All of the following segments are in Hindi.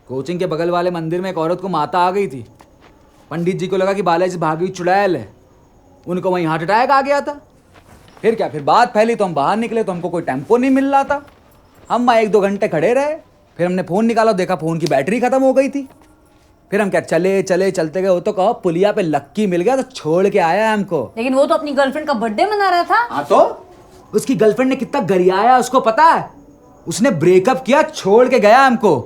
कोचिंग के बगल वाले मंदिर में एक औरत को माता आ गई थी। पंडित जी को लगा कि बालाजी भागी हुई चुड़ैल है, उनको वहीं हार्ट अटैक आ गया था। फिर क्या, फिर बात फैली तो हम बाहर निकले तो हमको कोई टेम्पो नहीं मिल रहा था। हम वहाँ 1-2 घंटे खड़े रहे, फिर हमने फ़ोन निकाला, देखा फ़ोन की बैटरी ख़त्म हो गई थी। फिर हम क्या चलते गए, वो तो कहो पुलिया पे लक्की मिल गया तो छोड़ के आया हमको। लेकिन वो तो अपनी गर्लफ्रेंड का बर्थडे मना रहा था। हाँ तो उसकी गर्लफ्रेंड ने कितना गरियाया उसको पता है? उसने ब्रेकअप किया, छोड़ के गया हमको।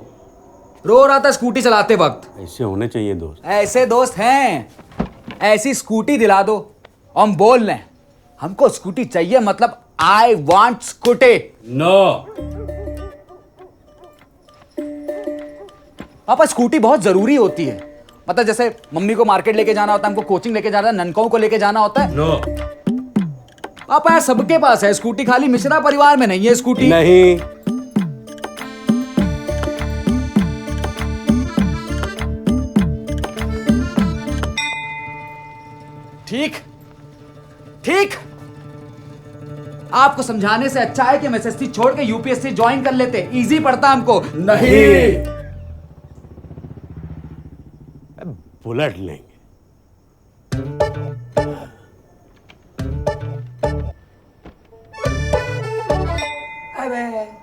रो रहा था स्कूटी चलाते वक्त। ऐसे होने चाहिए दोस्त। ऐसे दोस्त हैं। ऐसी स्कूटी दिला दो और हम बोल लें हमको स्कूटी चाहिए, मतलब आई वांट स्कूटी। नो। पापा स्कूटी बहुत जरूरी होती है, मतलब जैसे मम्मी को मार्केट लेके जाना होता है, हमको कोचिंग लेके जाना है, ननकों को लेके जाना होता है। नो। पापा यार सबके पास है स्कूटी, खाली मिश्रा परिवार में नहीं है स्कूटी। नहीं। ठीक ठीक, आपको समझाने से अच्छा है कि हम एसएससी छोड़ के यूपीएससी ज्वाइन कर लेते, इजी पड़ता हमको। नहीं, बुलेट लेंगे। अबे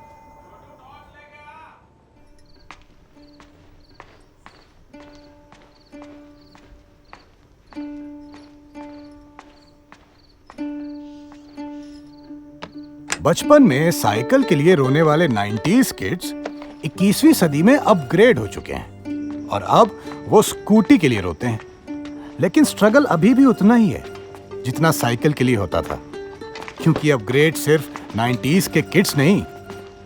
बचपन में साइकिल के लिए रोने वाले 90s किड्स 21वीं सदी में अपग्रेड हो चुके हैं और अब वो स्कूटी के लिए रोते हैं। लेकिन स्ट्रगल अभी भी उतना ही है जितना साइकिल के लिए होता था, क्योंकि अपग्रेड सिर्फ 90s के किड्स नहीं,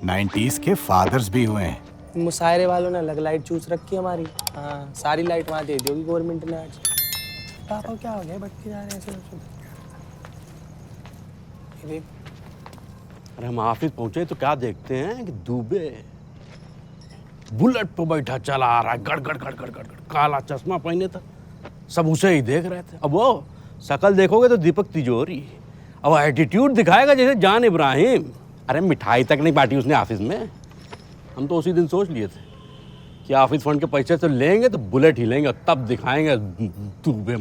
90s के फादर्स भी हुए हैं। मुशायरे वालों ने अलग लाइट चूस रखी हमारी। हाँ, सारी लाइट वहाँ दे दी होगी गवर्नमेंट ने आज। पापा क्या हो गया, भटके जा रहे हैं ऐसे। ये देख, अरे हम ऑफिस पहुंचे तो क्या देखते हैं कि दुबे बुलेट पे बैठा चला आ रहा है, गड़ गड़ गड़ गड़ गड़ गड़, काला चश्मा पहने था, सब उसे ही देख रहे थे। अब वो शकल देखोगे तो दीपक तिजोरी, अब एटीट्यूड दिखाएगा जैसे जान इब्राहिम। अरे मिठाई तक नहीं बांटी उसने ऑफिस में। हम तो उसी दिन सोच लिए थे कि ऑफिस फंड के पैसे तो लेंगे तो बुलेट ही लेंगे, तब दिखाएंगे दुबे।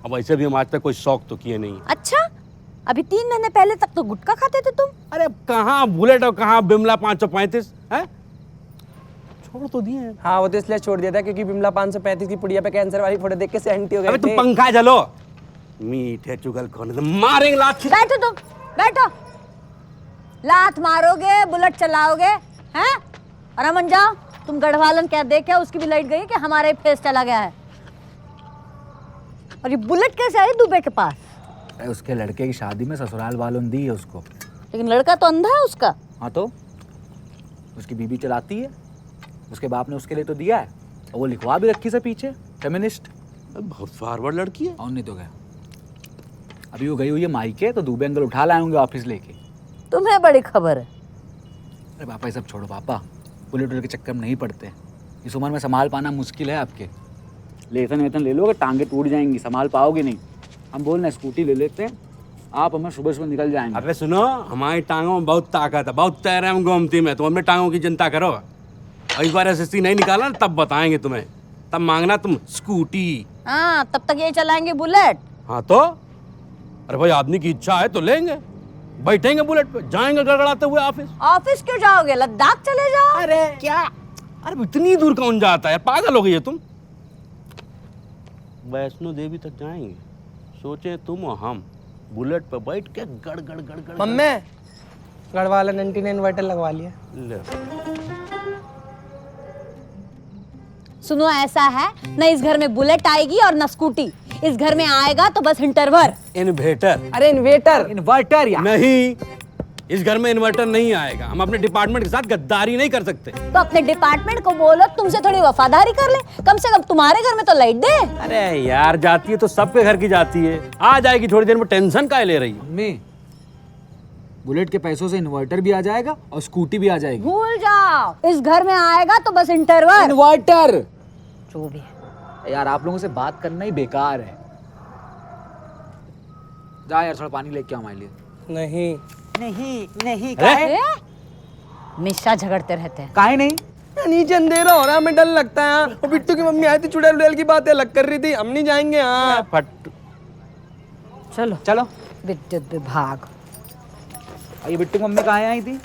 अब ऐसे भी हम आज तक कोई शौक तो किए नहीं। अच्छा, अभी 3 महीने पहले तक तो गुटखा खाते थे तुम। अरे कहाँ बुलेट और कहाँ बिमला 535 है, छोड़ तो दिए। हाँ वो तो इसलिए छोड़ दिया था क्योंकि बिमला 535 की पुड़िया पे कैंसर वाली फोटो देख के सेंटी हो गए अबे थे। तुम पंखा जलो, मीठे चुगल कौन तो मारेंगे लात। बैठो तुम, बैठो। लात मारोगे, बुलेट चलाओगे, हैं? और अमन जाओ, तुम गढ़वालन क्या देखे, उसकी भी लाइट गई कि हमारे फेस चला गया है। और ये बुलेट कैसे आई दुबे के पास? उसके लड़के की शादी में ससुराल वालों ने दी है उसको। लेकिन लड़का तो अंधा है उसका। हाँ तो उसकी बीबी चलाती है, उसके बाप ने उसके लिए तो दिया है, और वो लिखवा भी रखी से पीछे फेमिनिस्ट। बहुत फॉरवर्ड लड़की है। और नहीं तो क्या, अभी वो गई हुई है मायके, तो दुबे अंकल उठा लाए होंगे ऑफिस लेके। तुम्हें बड़ी खबर है। अरे पापा ये सब छोड़ो पापा, बुलेट के चक्कर में नहीं पड़ते। इस उम्र में संभाल पाना मुश्किल है आपके। लेसन वेतन ले लोगे, टांगे टूट जाएंगी, संभाल पाओगे नहीं। हम बोल रहे स्कूटी ले लेते हैं, आप हमें सुबह सुबह निकल जाएंगे। अबे सुनो, हमारी टांगों में बहुत ताकत है, बहुत तैरे हम गोमती में, तुम अपने टांगों की चिंता करो। और इस बार एसएससी नहीं निकाला ना, तब बताएंगे तुम्हें, तब मांगना तुम स्कूटी। हाँ, तब तक ये चलाएंगे बुलेट। हाँ तो अरे भाई आदमी की इच्छा है तो लेंगे, बैठेंगे बुलेट पे, जाएंगे गड़गड़ाते हुए ऑफिस। ऑफिस क्यों जाओगे, लद्दाख चले जाओ। अरे क्या, अरे इतनी दूर कौन जाता है, पागल हो गई है तुम। वैष्णो देवी तक जाएंगे, सोचे तुम और हम बुलेट पे बैठ के गड़ गड़ गड़ गड़। मम्मी गढ़वाला 99 इन्वर्टर लगवा लिया। ले। सुनो, ऐसा है न इस घर में बुलेट आएगी और न स्कूटी। इस घर में आएगा तो बस इंटरवर। इन्वेटर। अरे इन्वेटर। इन्वर्टर या नहीं, इस घर में इन्वर्टर नहीं आएगा। हम अपने डिपार्टमेंट के साथ गद्दारी नहीं कर सकते। तो अपने डिपार्टमेंट को बोलो तुमसे थोड़ी वफादारी कर ले, कम से कम तुम्हारे घर में तो लाइट दे। अरे यार जाती है तो सबके घर की जाती है, आ जाएगी थोड़ी देर में, टेंशन काहे ले रही है। मम्मी, बुलेट के पैसों से इन्वर्टर भी आ जाएगा और स्कूटी भी आ जाएगी। भूल जाओ, इस घर में आएगा तो बस इंटरवर। इन्वर्टर जो भी है। यार आप लोगों से बात करना ही बेकार है। जा यार थोड़ा पानी लेके आओ हमारे लिए। नहीं नहीं नहीं अरे? हमेशा झगड़ते रहते हैं। काहे नहीं? नीचे अंधेरा हो रहा है, हमें डर लगता है। और बिट्टू की मम्मी आई थी, चुड़ैल उड़ैल की बातें अलग कर रही थी, हम नहीं जाएंगे। हाँ फट चलो चलो। विद्युत विभाग। ये बिट्टू की मम्मी कहाँ आई थी?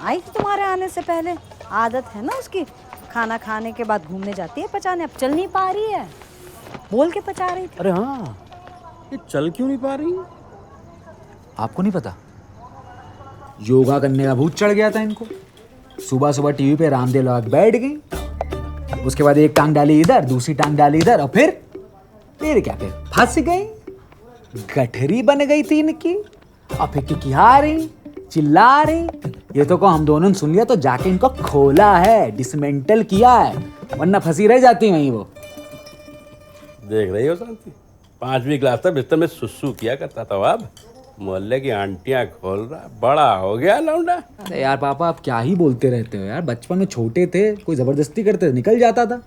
आई थी तुम्हारे आने से पहले। आदत है ना उसकी, खाना खाने के बाद घूमने जाती है पचाने। अब चल नहीं पा रही है, बोल के पचा रही थी। अरे हाँ, ये चल क्यों नहीं पा रही? आपको नहीं पता, योगा करने का भूत चढ़ गया था इनको। सुबह सुबह टीवी पे रामदेव लोग बैठ गई, उसके बाद एक टांग डाली इधर, दूसरी टांग डाली इधर, और फिर क्या, फिर फंस गई, गठरी बन गई थी इनकी। और फिर किकिहा रही, चिल्ला रही। ये तो को हम दोनों ने सुन लिया तो जाके इनको खोला है, डिसमेंटल किया है, वरना फंसी रह जाती वहीं वो। देख रही हो शांति, 5वीं क्लास तक बिस्तर में सुसु किया करता था, अब मोहल्ले की आंटियां खोल रहा, बड़ा हो गया लौंडा। अरे यार पापा, आप क्या ही बोलते रहते हो यार। बचपन में छोटे थे, कोई जबरदस्ती करते निकल जाता था।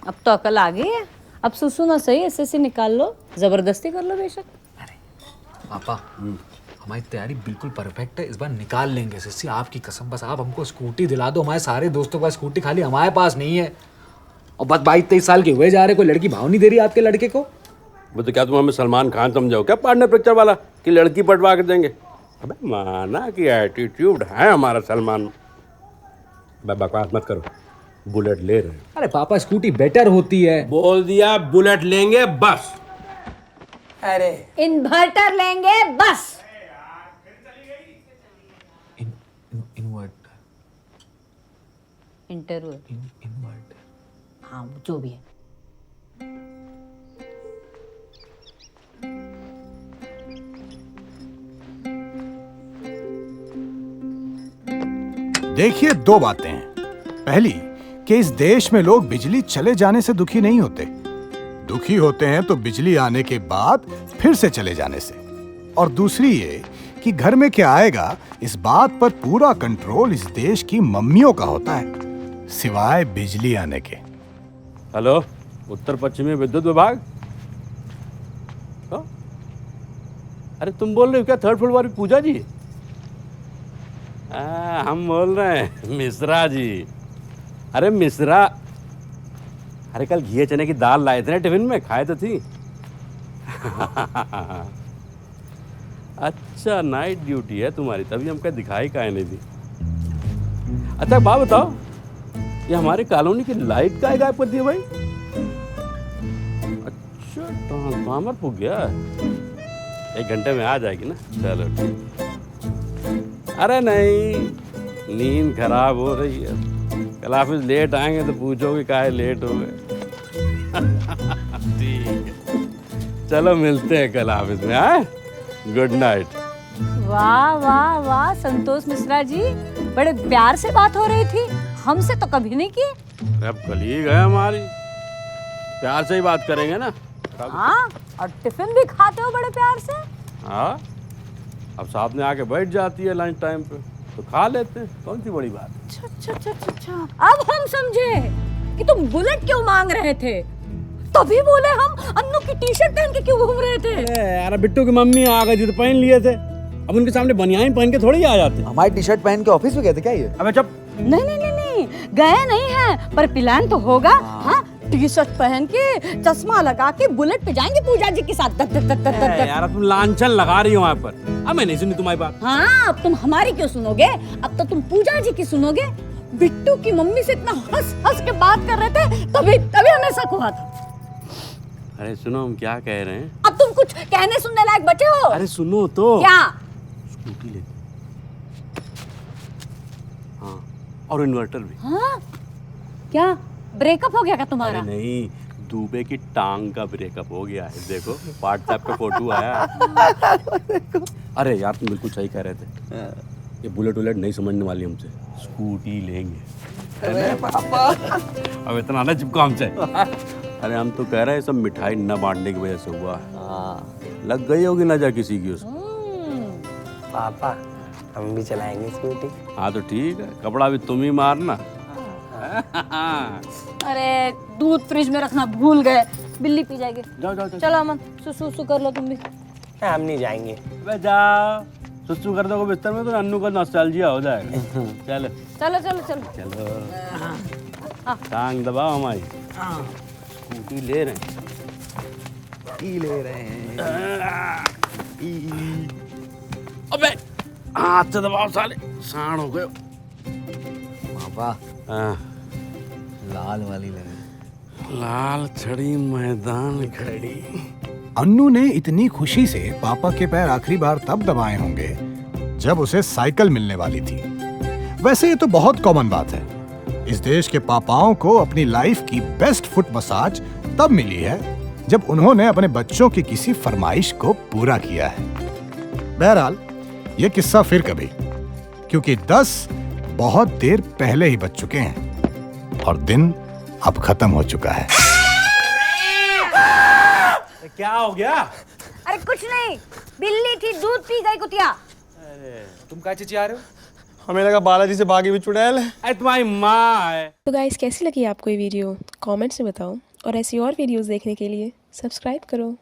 अब तो अकल आ गई है। अब सुसु ना सही, एसएससी निकाल लो, जबरदस्ती कर लो बेशक। पापा हमारी तैयारी बिल्कुल परफेक्ट है, इस बार निकाल लेंगे एसएससी, आपकी कसम। बस आप हमको स्कूटी दिला दो, हमारे सारे दोस्तों के पास स्कूटी, खाली हमारे पास नहीं है। और बस 22-23 साल के हुए जा रहे, कोई लड़की भाव नहीं दे रही आपके लड़के को। वो तो क्या तुम हमें सलमान खान समझाओ क्या, पार्टनर पिक्चर वाला, कि लड़की पटवा कर देंगे? अबे माना कि एटीट्यूड है हमारा सलमान। बकवास मत करो, बुलेट ले रहे हैं। अरे पापा स्कूटी बेटर होती है। बोल दिया बुलेट लेंगे बस। अरे इन्वर्टर लेंगे बस। इन्वर्टर। हाँ जो भी है। देखिए, 2 बातें हैं। पहली कि इस देश में लोग बिजली चले जाने से दुखी नहीं होते, दुखी होते हैं तो बिजली आने के बाद फिर से चले जाने से। और दूसरी ये कि घर में क्या आएगा, इस बात पर पूरा कंट्रोल इस देश की मम्मियों का होता है, सिवाय बिजली आने के। हेलो, उत्तर पश्चिमी विद्युत विभाग। अरे तुम बोल रहे हो क्या 3rd फ्लोर वाली पूजा जी? हम बोल रहे हैं मिश्रा जी। अरे मिश्रा, अरे कल घी चने की दाल लाए थे ना टिफिन में, खाए तो थी। अच्छा, नाइट ड्यूटी है तुम्हारी, तभी हमको दिखाई काहे नहीं दी। अच्छा बात बताओ, ये हमारे कॉलोनी की लाइट का गायब कर दी है भाई? अच्छा, ट्रांसफार्मर फूक गया, 1 घंटे में आ जाएगी ना। चलो ठीक। अरे नहीं, नींद खराब हो रही है, कल ऑफिस लेट आएंगे तो पूछोगे काहे लेट हो गए। ठीक है, चलो मिलते हैं कल ऑफिस में। हाँ, गुड नाइट। वाह वाह वाह संतोष मिश्रा जी, बड़े प्यार से बात हो रही थी, हमसे तो कभी नहीं की। अब कलीग है हमारी, प्यार से ही बात करेंगे ना। हाँ, और टिफिन भी खाते हो बड़े प्यार से। हाँ, अब साथ में आके बैठ जाती है लंच टाइम पे, तो खा लेते हैं, कौन सी बड़ी बात। अच्छा। अब हम समझे कि तुम बुलेट क्यों मांग रहे थे, तभी बोले हम अन्नू की टी-शर्ट पहन के क्यों घूम रहे थे। अरे यार, बिट्टू की मम्मी आ गई थी तो पहन लिए थे, अब उनके सामने बनियान पहन के थोड़ी आ जाते। हमारी टी-शर्ट पहन के ऑफिस में गए थे क्या ये? अबे चुप। नहीं, गए नहीं हैं, पर प्लान तो होगा। हाँ, टी-शर्ट पहन के, चश्मा लगा के बुलेट पे जाएंगे पूजा जी के साथ। यार तुम लांछन लगा रही हो वहाँ पर, अब मैं नहीं सुनी तुम्हारी बात। हाँ, अब तुम हमारी क्यों सुनोगे, अब तो तुम पूजा जी की सुनोगे। बिट्टू की मम्मी से इतना हंस के बात कर रहे थे, तभी हमें शक हुआ था। अरे सुनो, हम क्या कह रहे हैं। अब तुम कुछ कहने सुनने लायक बचे हो? अरे सुनो तो। क्या? स्कूटी ले, हाँ, और इन्वर्टर भी। हाँ, क्या ब्रेकअप हो गया क्या अरे तुम्हारा? नहीं, दुबे की टांग का ब्रेकअप हो गया है, देखो व्हाट्सएप पे फोटो आया है। अरे यार तुम बिल्कुल सही कह रहे थे, ये बुलेट वुलेट नहीं समझने वाली हमसे, स्कूटी लेंगे। अरे पापा, अब इतना ना चिपको हमसे। अरे हम तो कह रहे हैं सब मिठाई न बांटने की वजह से हुआ है, लग गई होगी नजर किसी की उसको। पापा, हम भी चलाएंगे स्कूटी। हाँ तो ठीक है, कपड़ा भी तुम ही मारना। अरे दूध फ्रिज में रखना भूल गए, बिल्ली पी जाएगी। जाओ। चलो अमन, सुसु कर लो तुम भी। हम नहीं जाएंगे। जाओ, सुसु कर दोगे बिस्तर में तो अन्नू का नॉस्टैल्जिया हो जाएगा। चलो चलो चलो चलो। चलो टांग दबाओ हमारी। स्कूटी ले रहे हैं। अबे हाथ से दबाओ साले, साण हो गए। पापा हाँ, लाल वाली लगी। लाल छड़ी मैदान खड़ी। अन्नू ने इतनी खुशी से पापा के पैर आखिरी बार तब दबाए होंगे जब उसे साइकिल मिलने वाली थी। वैसे ये तो बहुत कॉमन बात है। इस देश के पापाओं को अपनी लाइफ की बेस्ट फुट मसाज तब मिली है जब उन्होंने अपने बच्चों की किसी फरमाइश को पूरा किया है। बहरहाल ये किस्सा फिर कभी, क्योंकि 10 बहुत देर पहले ही बज चुके हैं और दिन अब खत्म हो चुका है। क्या हो गया? अरे कुछ नहीं, बिल्ली थी, दूध पी गई कुतिया। तुम क्या चिचिया रहे हो? हमें लगा बालाजी से भागी भी चुड़ैल है। अरे तुम्हारी माँ है। तो गाइस कैसी लगी आपको ये वीडियो कमेंट्स में बताओ और ऐसी और वीडियोस देखने के लिए सब्सक्राइब करो।